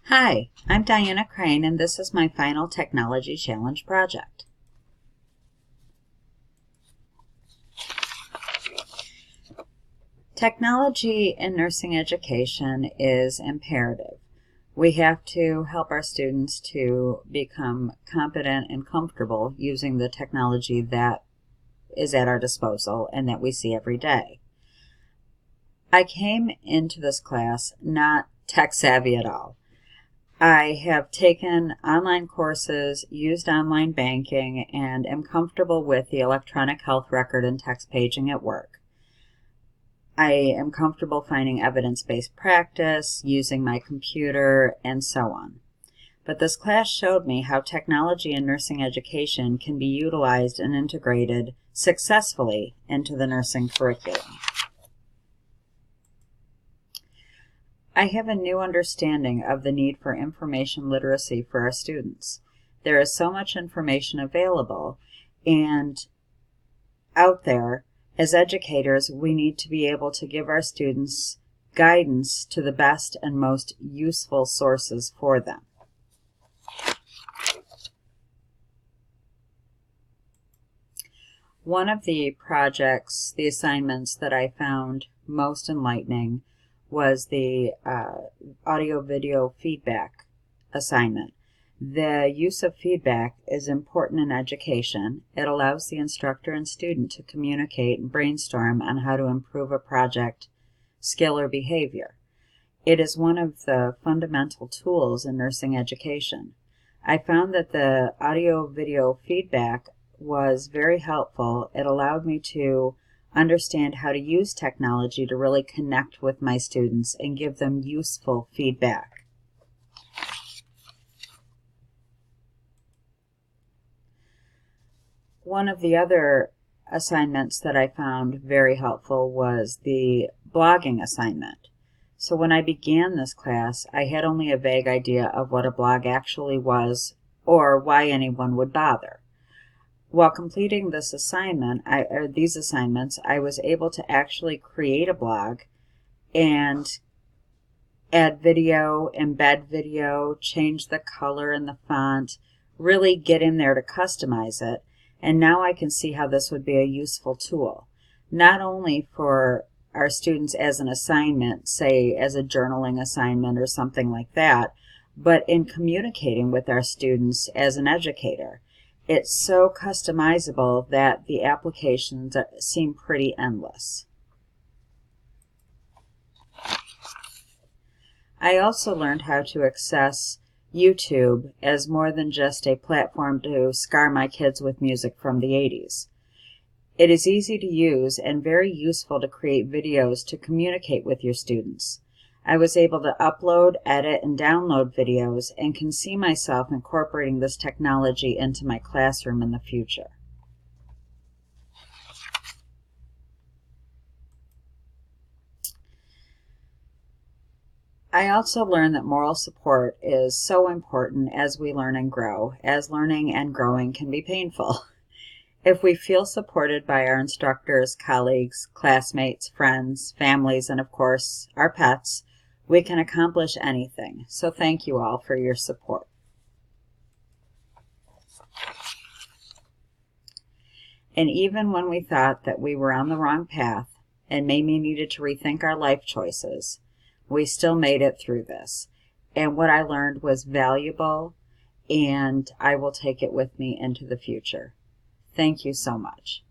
Hi, I'm Diana Crane, and this is my final Technology Challenge project. Technology in nursing education is imperative. We have to help our students to become competent and comfortable using the technology that is at our disposal and that we see every day. I came into this class not tech savvy at all. I have taken online courses, used online banking, and am comfortable with the electronic health record and text paging at work. I am comfortable finding evidence-based practice, using my computer, and so on. But this class showed me how technology in nursing education can be utilized and integrated successfully into the nursing curriculum. I have a new understanding of the need for information literacy for our students. There is so much information available, and out there, as educators, we need to be able to give our students guidance to the best and most useful sources for them. One of the projects, the assignments that I found most enlightening was the audio-video feedback assignment. The use of feedback is important in education. It allows the instructor and student to communicate and brainstorm on how to improve a project, skill, or behavior. It is one of the fundamental tools in nursing education. I found that the audio-video feedback was very helpful. It allowed me to understand how to use technology to really connect with my students and give them useful feedback. One of the other assignments that I found very helpful was the blogging assignment. So when I began this class, I had only a vague idea of what a blog actually was or why anyone would bother. While completing this assignment, these assignments, I was able to actually create a blog and add video, embed video, change the color and the font, really get in there to customize it. And now I can see how this would be a useful tool, not only for our students as an assignment, say as a journaling assignment or something like that, but in communicating with our students as an educator. It's so customizable that the applications seem pretty endless. I also learned how to access YouTube as more than just a platform to scar my kids with music from the 80s. It is easy to use and very useful to create videos to communicate with your students. I was able to upload, edit, and download videos and can see myself incorporating this technology into my classroom in the future. I also learned that moral support is so important as we learn and grow, as learning and growing can be painful. If we feel supported by our instructors, colleagues, classmates, friends, families, and of course, our pets, we can accomplish anything. So thank you all for your support. And even when we thought that we were on the wrong path and maybe needed to rethink our life choices, we still made it through this. And what I learned was valuable, and I will take it with me into the future. Thank you so much.